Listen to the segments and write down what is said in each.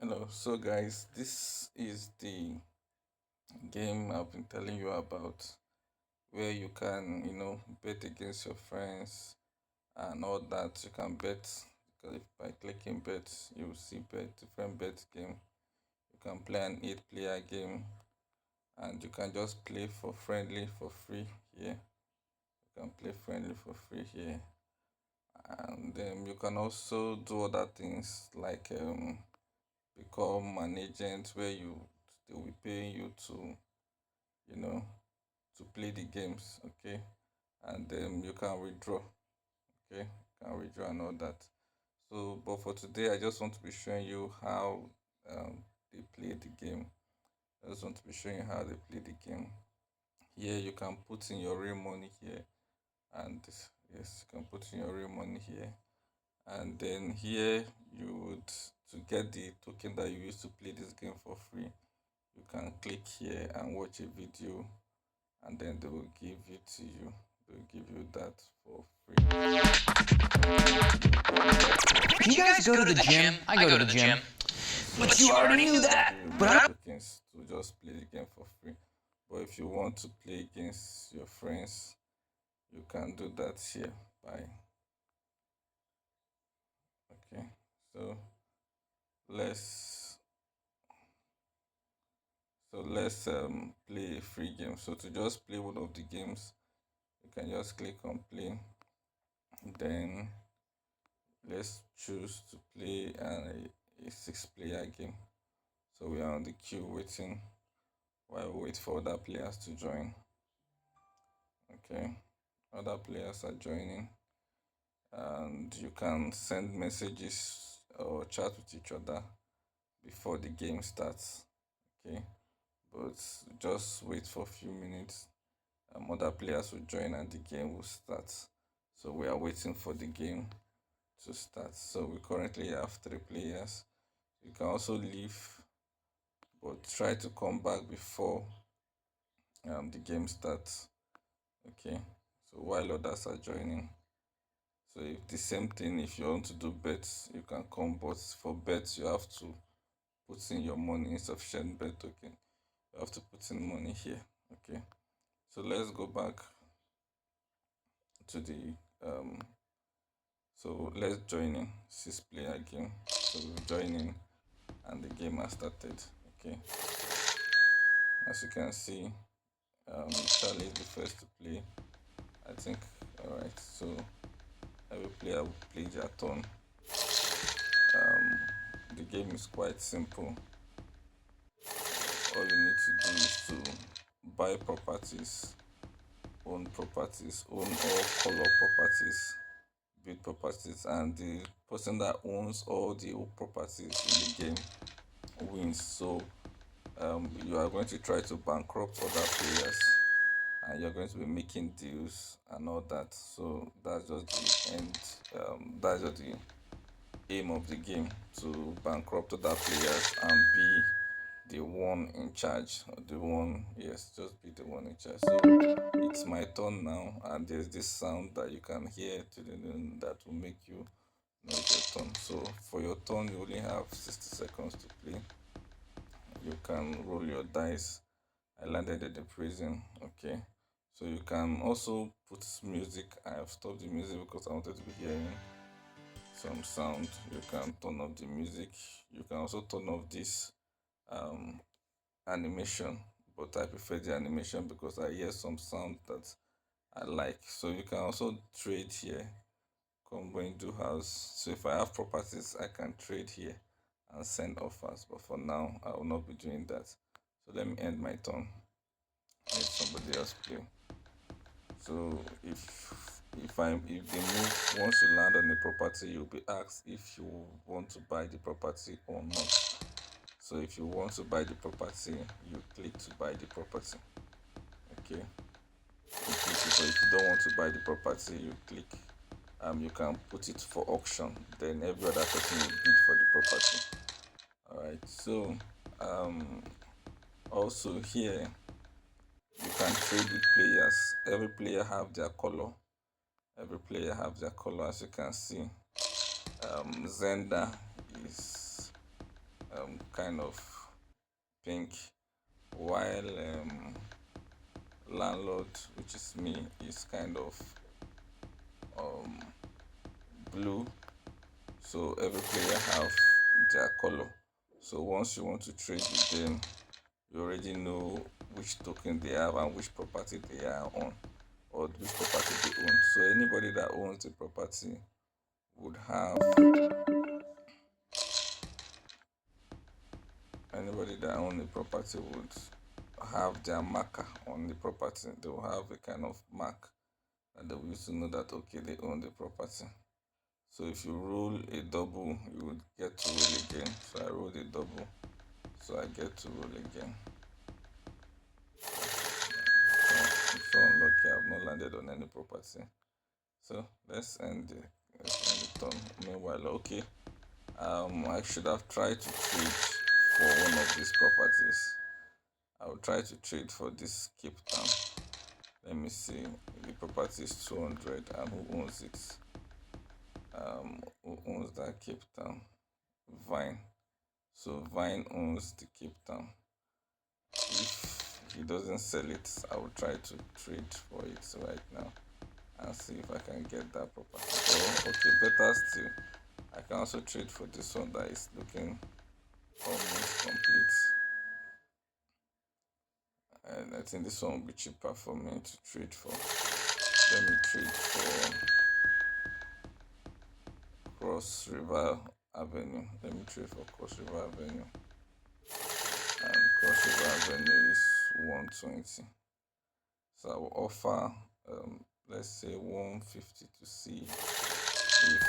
Hello, so guys, this is the game I've been telling you about where you can, bet against your friends and all that. You can bet by clicking bet, you will see different bet game. You can play an eight-player game and you can just play for friendly for free here. You can play friendly for free here, and you can also do other things like become an agent where they will be paying you to you know to play the games, okay, and you can withdraw, okay, you can withdraw and all that. So but for today I just want to be showing you how they play the game. I just want to be showing you how they play the game. Here you can put in your real money here, and yes, you can put in your real money here, and then here you would, to get the token that you use to play this game for free, you can click here and watch a video, and then they will give it to you. They will give you that for free. Can you guys go to the gym? I go to the gym. So But you already knew that. you But I tokens to just play the game for free. But if you want to play against your friends, you can do that here by, okay. So let's let's play a free game. So to just play one of the games, you can just click on play. Then let's choose to play a six-player game. So we are on the queue waiting while we wait for other players to join. Okay, other players are joining, and you can send messages or chat with each other before the game starts. Okay, but just wait for a few minutes. Other players will join and the game will start. So we are waiting for the game to start. So we currently have three players. You can also leave, but try to come back before the game starts. Okay, so while others are joining. So if the same thing, if you want to do bets, you can come, but for bets you have to put in your money, insufficient bet token. You have to put in money here. Okay, so let's go back to the so let's join in six-player game. So we'll join in and the game has started. Okay, as you can see, Charlie is the first to play, I think. All right, so every player will play their turn. The game is quite simple. All you need to do is to buy properties, own all color properties, build properties, and the person that owns all the properties in the game wins. So you are going to try to bankrupt other players, and you're going to be making deals and all that. So that's just the end. That's just the aim of the game, to bankrupt other players and be the one in charge, or the one, yes, just be the one in charge. So it's my turn now, and there's this sound that you can hear to that will make you know it's your turn. So for your turn, you only have 60 seconds to play. You can roll your dice. I landed at the prison. Okay, so you can also put music. I have stopped the music because I wanted to be hearing some sound. You can turn off the music. You can also turn off this um, animation, but I prefer the animation because I hear some sound that I like. So you can also trade here. Come when do house. So if I have properties, I can trade here and send offers. But for now, I will not be doing that. So let me end my turn. Let somebody else play. So if they move, once you land on a property, you'll be asked if you want to buy the property or not. So if you want to buy the property, you click to buy the property. Okay. You click it, or if you don't want to buy the property, you click. You can put it for auction. Then every other person will bid for the property. All right. So also here you can trade with players. Every player have their color. Every player have their color, as you can see. Zenda is kind of pink, while landlord, which is me, is kind of um, blue. So every player have their color. So once you want to trade with them, you already know which token they have and which property they are on, or which property they own. So anybody that owns the property would have anybody that owns the property would have their marker on the property. They will have a kind of mark and they will use to know that okay, they own the property. So if you roll a double, you would get to roll again. So I rolled a double, so I get to roll again. So I'm so unlucky. I've not landed on any property. So let's end the turn. Meanwhile, okay. I should have tried to trade for one of these properties. I will try to trade for this Cape Town. Let me see. The property is 200, and who owns it? Who owns that Cape Town? Vine. So Vine owns the Cape Town. If he doesn't sell it, I will try to trade for it right now and see if I can get that property. Oh, okay, better still. I can also trade for this one that is looking almost complete. And I think this one will be cheaper for me to trade for. Let me trade for Cross River Avenue. Let me trade for Cross River Avenue. And Cross River Avenue is 120. So I will offer, let's say 150 to see if,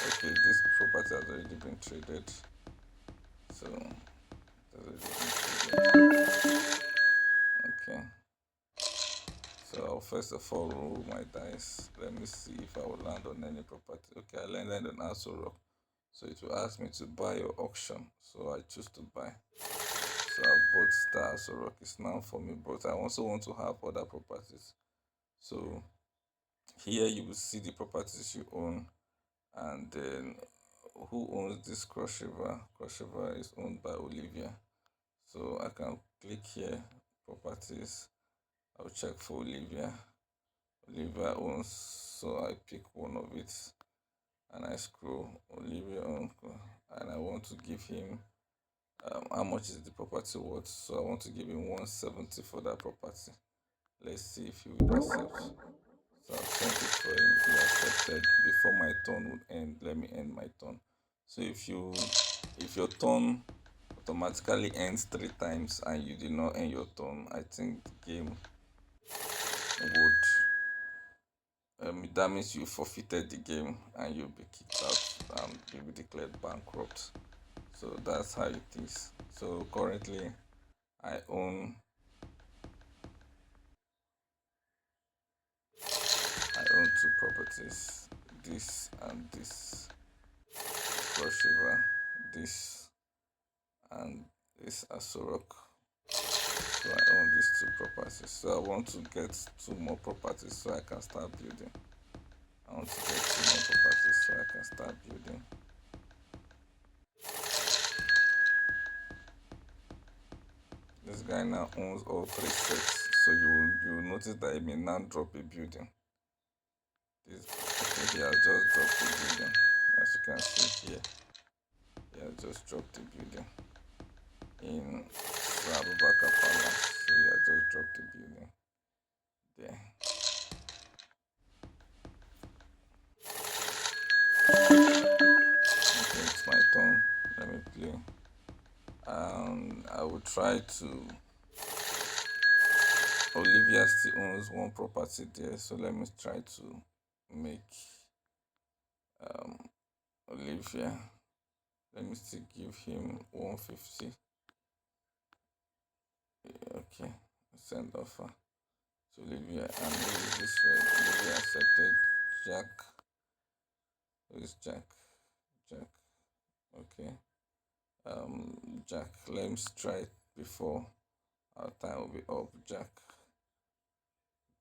okay, this property has already been traded. So it has already been traded. Okay. So I'll first of all roll my dice. Let me see if I will land on any property. Okay, I landed on Aso Rock. So it will ask me to buy or auction. So I choose to buy. So I bought that Aso Rock. It's now for me, but I also want to have other properties. So here you will see the properties you own, and then who owns this Cross River. Cross River is owned by Olivia. So I can click here, properties. I'll check for Olivia. Olivia owns, so I pick one of it and I scroll. Olivia owns, and I want to give him how much is the property worth. So I want to give him 170 for that property. Let's see if he would accept. So I've sent it for him. He accepted. Before my turn would end, let me end my turn. So if your turn automatically ends 3 times and you did not end your turn, I think the game would that means you forfeited the game and you'll be kicked out and you'll be declared bankrupt. So that's how it is. So currently I own two properties, this and this, Cross River, this and this Asorok. So I own these two properties. So I want to get 2 more properties so I can start building. I want to get 2 more properties so I can start building. This guy now owns all 3 sets, so you will notice that he may now drop a building. Okay, he has just dropped a building. As you can see here, he has just dropped a building in Abubakar Palace. So he has just dropped a building there. Okay, it's my turn. Let me play. I will try to. Olivia still owns one property there, so let me try to make Olivia. Let me still give him 150. Okay, send offer to Olivia. And who is this red? Olivia accepted. Jack. Who is Jack? Jack. Okay. Jack. Let me try it before our time will be up. Jack.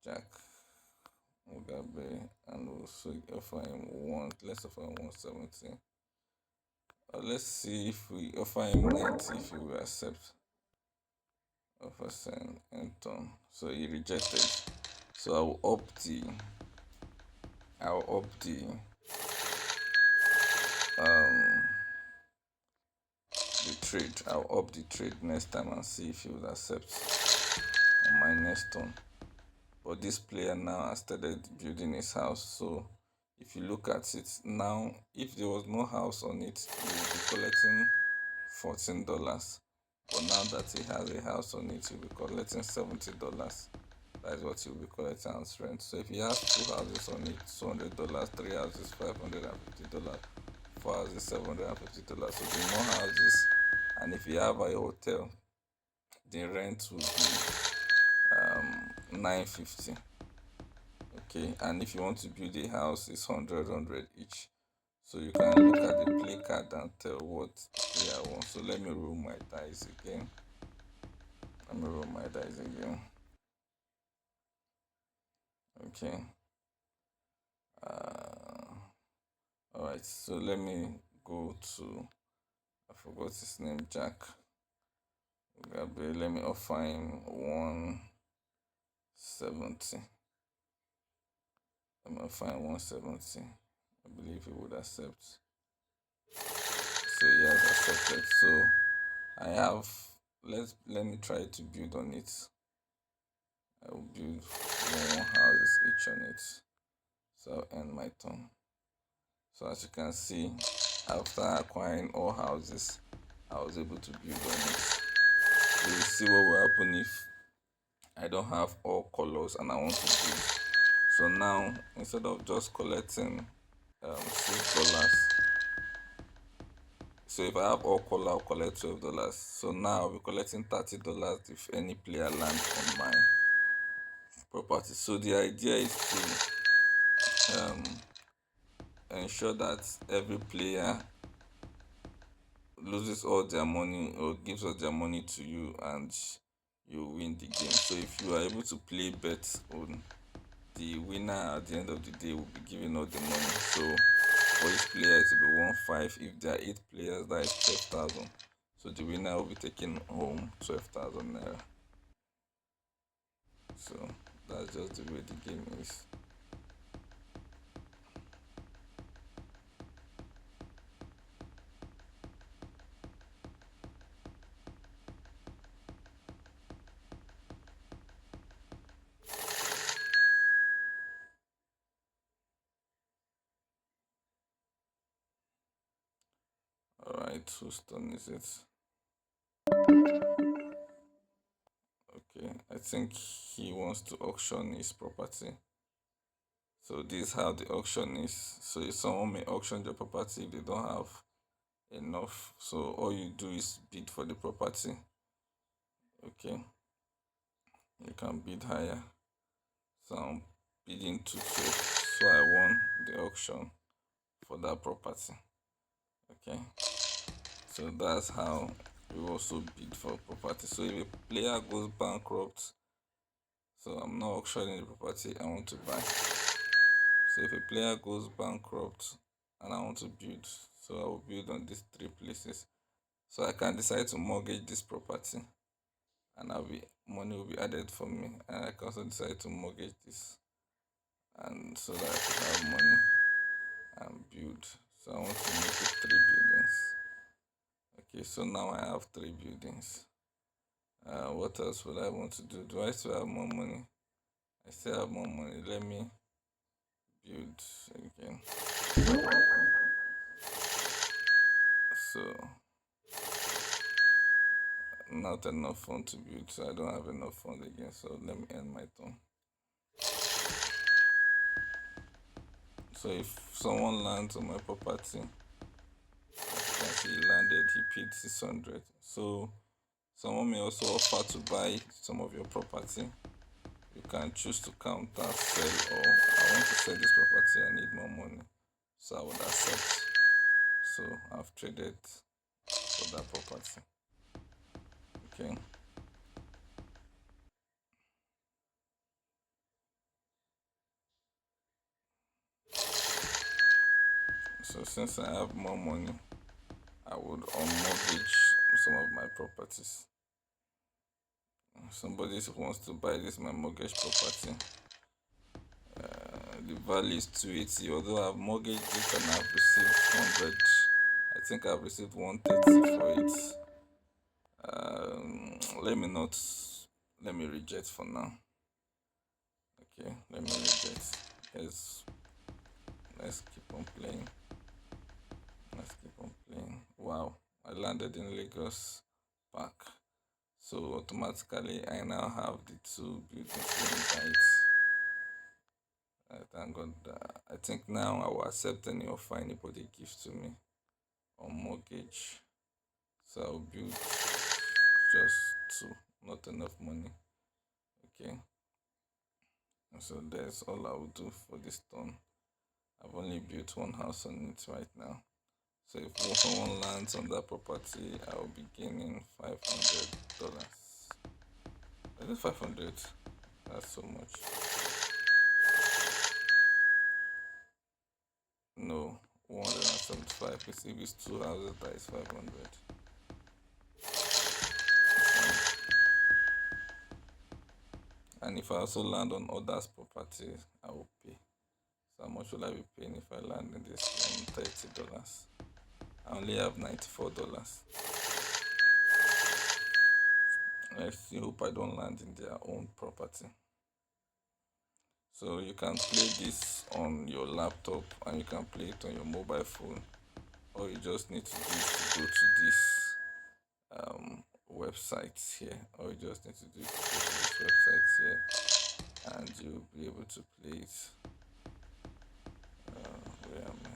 Jack. Mugabe. And we'll offer him one. Let's offer him 170. Let's see if we offer him 90 if he will accept. Offer send enter. So he rejected. So um the trade. I'll up the trade next time and see if he will accept on my next turn. But this player now has started building his house. So if you look at it now, if there was no house on it, he will be collecting $14. But now that he has a house on it, he'll be collecting $70. That is what he'll be collecting as rent. So if he has two houses on it, $200, three houses, $550, four houses, $750. So the more houses, and if you have a hotel, the rent will be $950. Okay, and if you want to build a house, it's 100 each. So you can look at the play card and tell what player wants. So let me roll my dice again. Okay. Uh, all right. So let me go to. I forgot his name. Jack. Let me offer him 170. Let me offer him 170. I believe he would accept. So he has accepted. So I have. Let me try to build on it. I will build one houses each on it. So I'll end my turn. So as you can see, after acquiring all houses, I was able to build on it. You will see what will happen if I don't have all colors and I want to build. So now, instead of just collecting $6, so if I have all color, I'll collect $12. So now I'll be collecting $30 if any player lands on my property. So the idea is to ensure that every player loses all their money or gives all their money to you and you win the game. So if you are able to play bets on the winner at the end of the day will be giving all the money. So for each player it will be 1-5. If there are 8 players, that is 12,000. So the winner will be taking home 12,000 naira. So that's just the way the game is. Alright, whose turn is it? Okay, I think he wants to auction his property. So this is how the auction is. So if someone may auction your property if they don't have enough. So all you do is bid for the property. Okay, you can bid higher. So I'm bidding to 12. So I won the auction for that property. Okay, so that's how you also bid for property. So if a player goes bankrupt, so I'm not auctioning the property, I want to buy. So if a player goes bankrupt and I want to build, so I will build on these 3 places. So I can decide to mortgage this property and money will be added for me. And I can also decide to mortgage this and so that I could have money and build. So I want to make it 3 buildings. Okay, so now I have 3 buildings. What else would I want to do? Do I still have more money? I still have more money. Let me build again. So not enough fund to build, so I don't have enough fund again. So let me end my turn. So if someone lands on my property, as you can see, he landed, he paid 600. So someone may also offer to buy some of your property. You can choose to counter sell, or I want to sell this property, I need more money. So I would accept. So I've traded for that property. Okay. So since I have more money, would mortgage some of my properties. Somebody wants to buy this my mortgage property. The value is 280, although I've mortgaged it and I've received 100. I think I've received 130 for it. Let me reject for now. Okay, let me reject. Let's keep on playing. Let's keep on playing. Wow, I landed in Lagos Park. So automatically I now have the two buildings in right. Thank God. I think now I will accept any offer anybody gives to me on mortgage. So I'll build just two, not enough money. Okay. So that's all I will do for this turn. I've only built one house on it right now. So if someone lands on that property, I will be gaining $500. Is it 500? That's so much. No, 175. If it's two houses, that is 500. And if I also land on others' properties, I will pay. So how much will I be paying if I land in this one? $30. I only have $94. Let's see, hope I don't land in their own property. So you can play this on your laptop and you can play it on your mobile phone. All you just need to do is to go to this website here. All you just need to do is to go to this website here and you'll be able to play it. Where am I?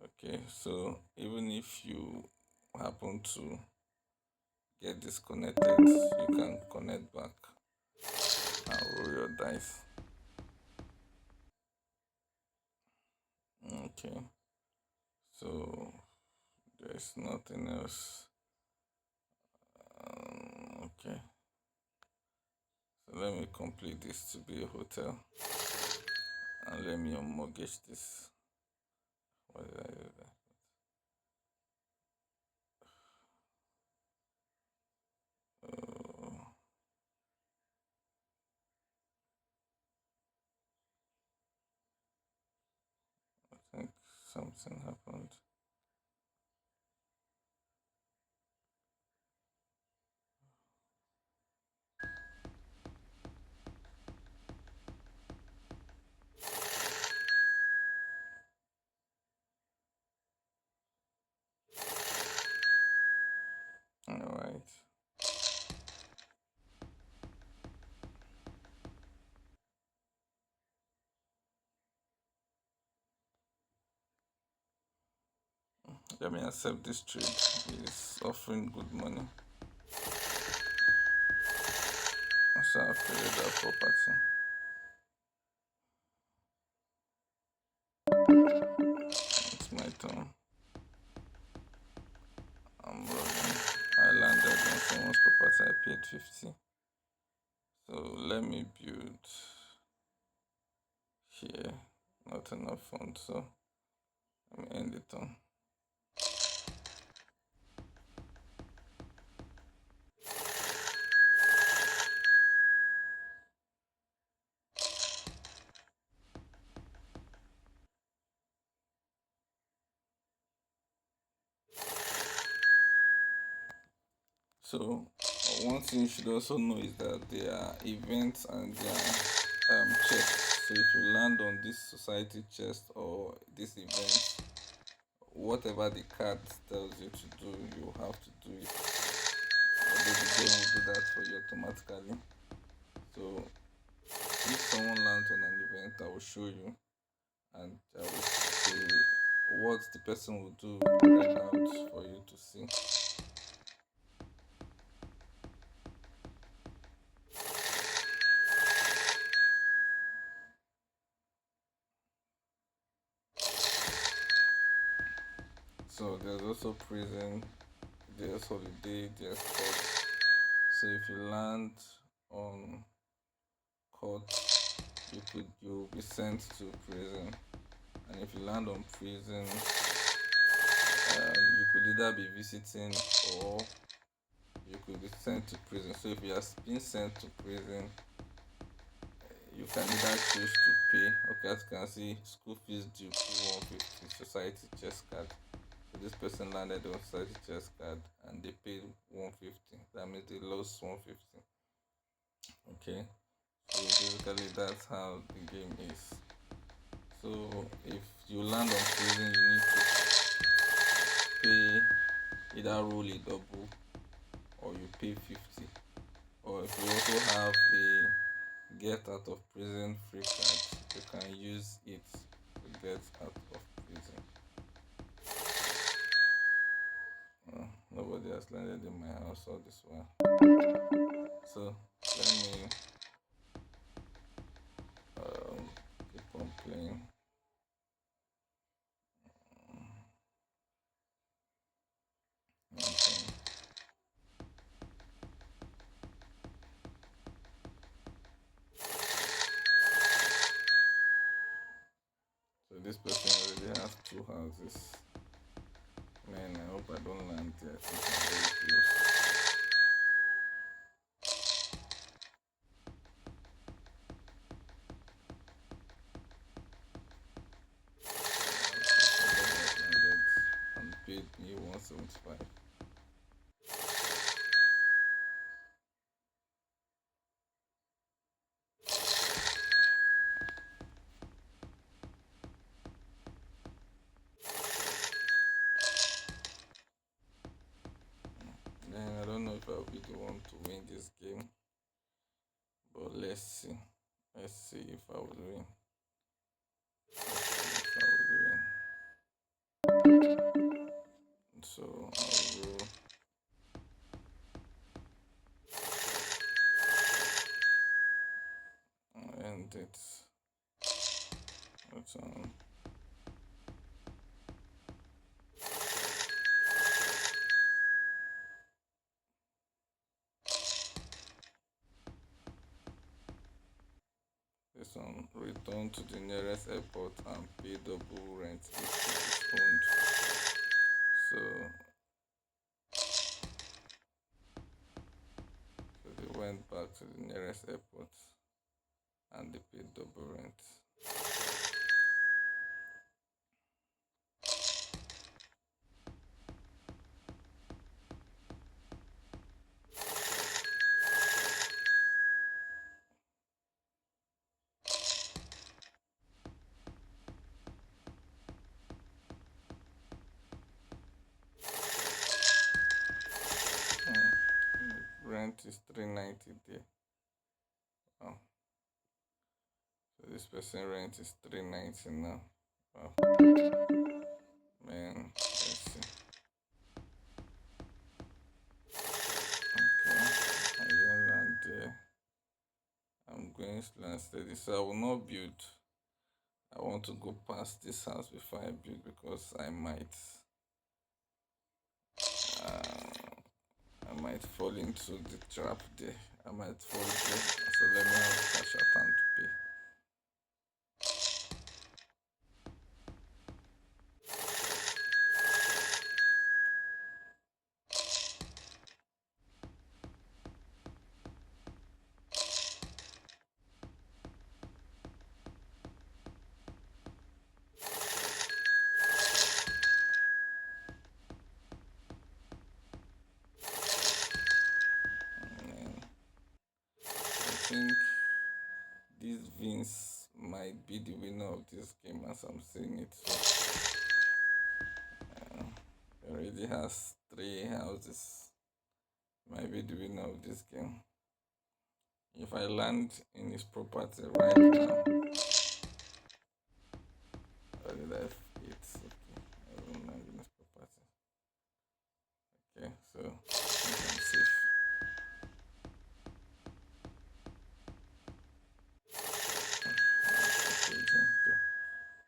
Okay, so even if you happen to get disconnected, you can connect back and roll your dice. Okay, so there's nothing else. Okay, so let me complete this to be a hotel and let me unmortgage this. Why did I do that? I think something happened. Alright. Let me accept this trade. It's offering good money. So I've traded that property. It's my turn. I'm rolling. I landed on someone's property. I paid 50. So let me build here. Not enough funds, so let me end the turn. So one thing you should also know is that there are events and there are chests. So if you land on this society chest or this event, whatever the card tells you to do, you have to do it. Although the game will do that for you automatically. So if someone lands on an event, I will show you, and I will show what the person will do read out for you to see. So there's also prison, there's holiday, there's court. So if you land on court, you'll be sent to prison. And if you land on prison, you could either be visiting or you could be sent to prison. So if you are being sent to prison, you can either choose to pay. Okay, as you can see, school fees due 150, society chest card. So this person landed on society chest card and they paid 150. That means they lost 150. Okay, so basically that's how the game is. So if you land on prison, you need to pay either roll a double or you pay 50. Or if you also have a get out of prison free card, you can use it to get out of prison. Nobody has landed in my house all this while. So let me um, keep on playing. Okay. So this person already has two houses. Man, I hope I don't land there. I think I'm very close. Somebody has landed and paid me 175. And I don't know if I'll be the one to win this game, but let's see. Let's see if I will win. Let's see if I will win. So I'll end it. It's on. This one, return to the nearest airport and pay double rent if it is owned. So, so they went back to the nearest airport and they paid double rent. Rent is 390 there. Wow. So this person rent is 390 now. Wow. Man, let's see. Okay, I didn't land there. I'm going slow and steady, so I will not build. I want to go past this house before I build because I might fall into the trap there. I might fall there. So let me have cash at hand to pay. And I think this Vince might be the winner of this game as I'm seeing it. So he already has 3 houses. Might be the winner of this game. If I land in his property right now, or did I it's okay. I don't land in his property. Okay, so I think I'm safe.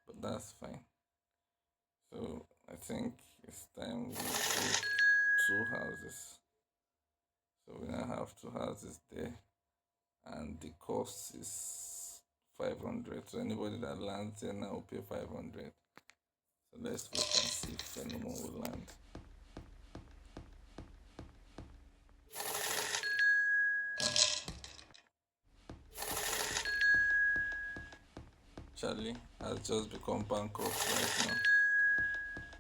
But that's fine. So I think it's time we build 2 houses. So we now have 2 houses there, and the cost is 500. So anybody that lands there now will pay 500. So let's wait and see if anyone will land. Charlie has just become bankrupt right now.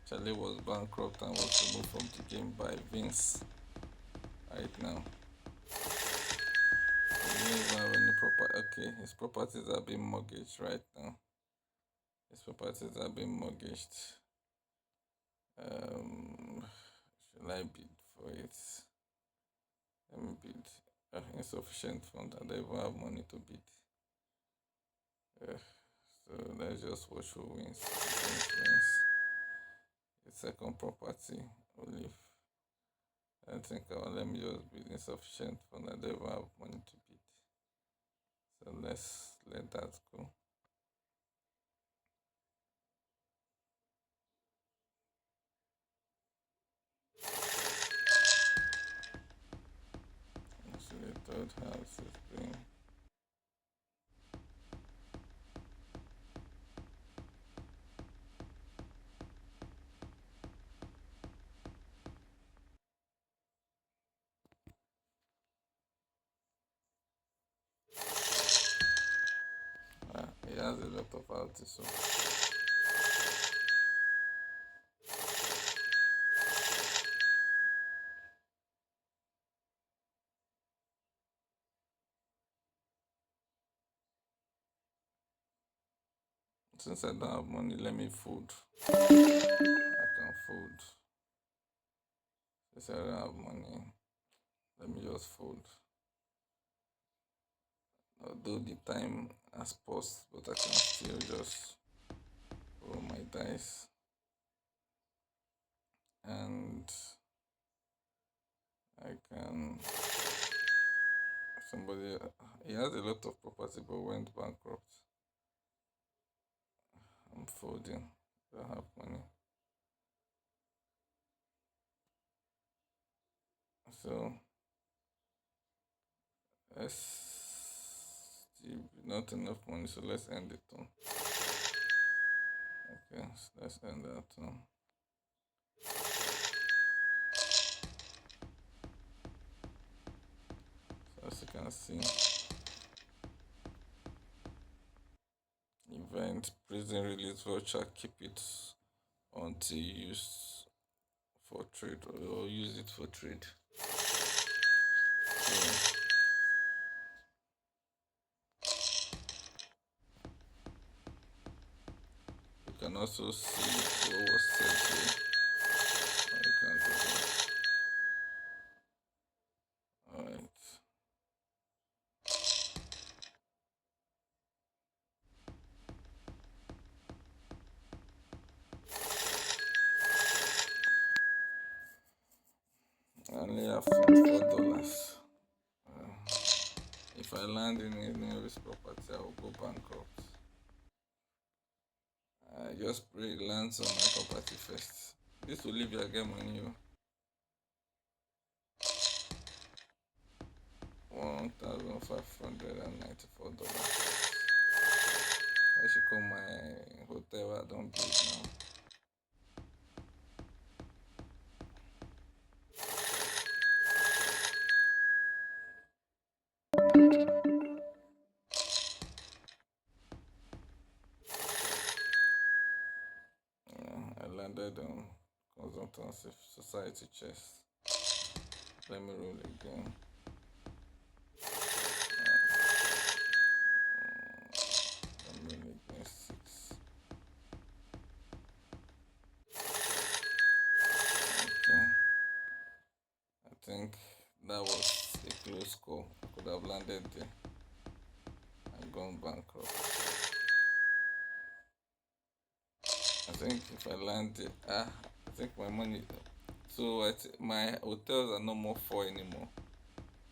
Charlie was bankrupt and was removed from the game by Vince right now. He didn't even have any proper. Okay, his properties are being mortgaged right now. His properties are being mortgaged. Should I bid for it? Let me bid. Insufficient fund. I don't even have money to bid. So let's just watch who wins. Wins. The second property will leave. I think let me just bid insufficient fund. I don't even have money to bid. So let's let that go. So the third house is being. He has a lot of houses, so since I don't have money, let me fold. I can fold. Since I don't have money, let me just fold. Although the time has passed, but I can still just roll my dice. And I can. Somebody. He has a lot of property but went bankrupt. I'm folding. I don't have money. So let's still not enough money, so let's end it on. Okay, so let's end that on. So as you can see, event prison release voucher, keep it until used for trade or use it for trade. So you can also see what was said here. You can go back. Alright. I only have $24. If I land in any of his property, I will go bankrupt. I just pray it lands on my property first. This will leave you again money. $1,594. I should call my hotel. I don't build now. I landed on consultancy society chest. Let me roll again. Let me roll again 6. Okay. I think that was a close call. I could have landed there and gone bankrupt. I think if I land there, I think my money. So my hotels are no more 4 anymore.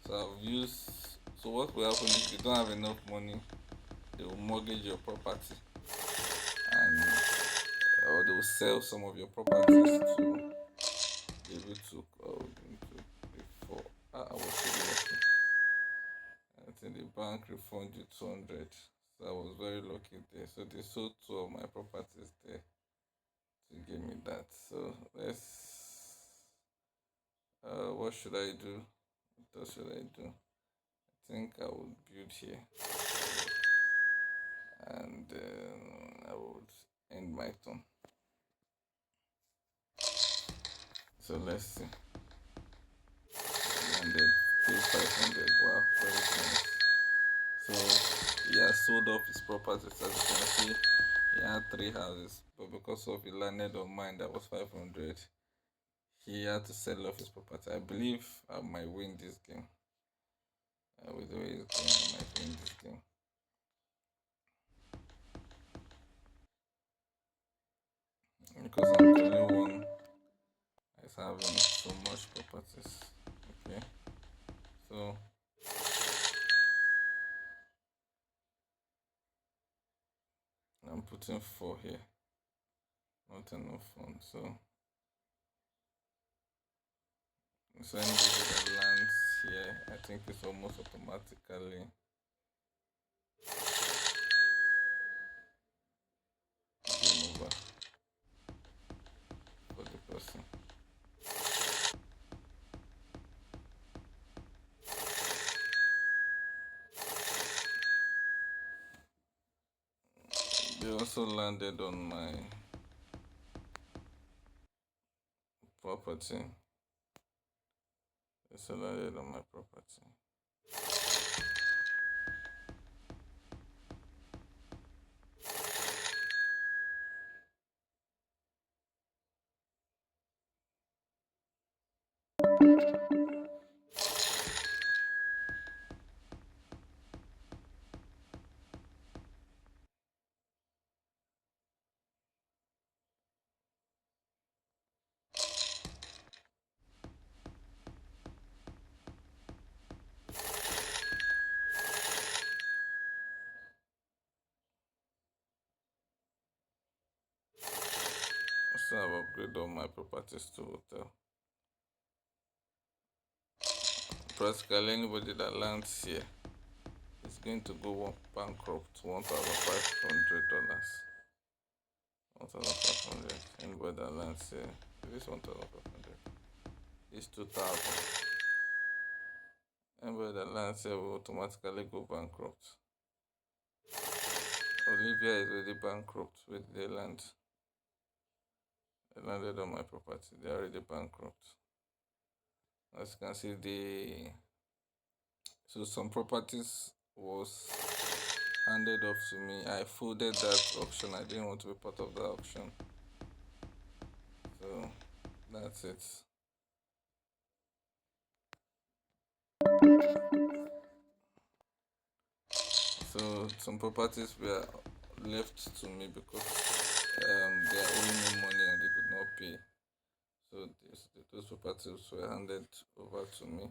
So I've used. So what will happen if you don't have enough money? They will mortgage your property, and or they will sell some of your properties to be able to before. I was really lucky. I think the bank refund you 200. So I was very lucky there. So they sold two of my properties there to give me that. So what should I do? What else should I do? I think I would build here and I would end my turn. So let's see. Landed paid 500. Wow, very nice. So he has sold off his properties. As you can see, he had three houses, but because of he landed on mine that was 500, he had to sell off his property. I believe I might win this game. With the way it's going, I might win this game. Because I'm the only one that's having so much properties. Okay. So I'm putting 4 here. Not enough fun. So anybody that lands here, I think it's almost automatically game over for the person. They also landed on my property. They also landed on my property. So I've upgraded all my properties to hotel. Practically anybody that lands here is going to go bankrupt. $1,500. 1,500. Anybody that lands here, this 1,500. This 2,000. Anybody that lands here will automatically go bankrupt. Olivia is already bankrupt with the land. They landed on my property. They're already bankrupt. As you can see, so some properties was handed off to me. I folded that auction. I didn't want to be part of the auction. So that's it. So some properties were left to me because they are owing me money and they could not pay. So those properties were handed over to me.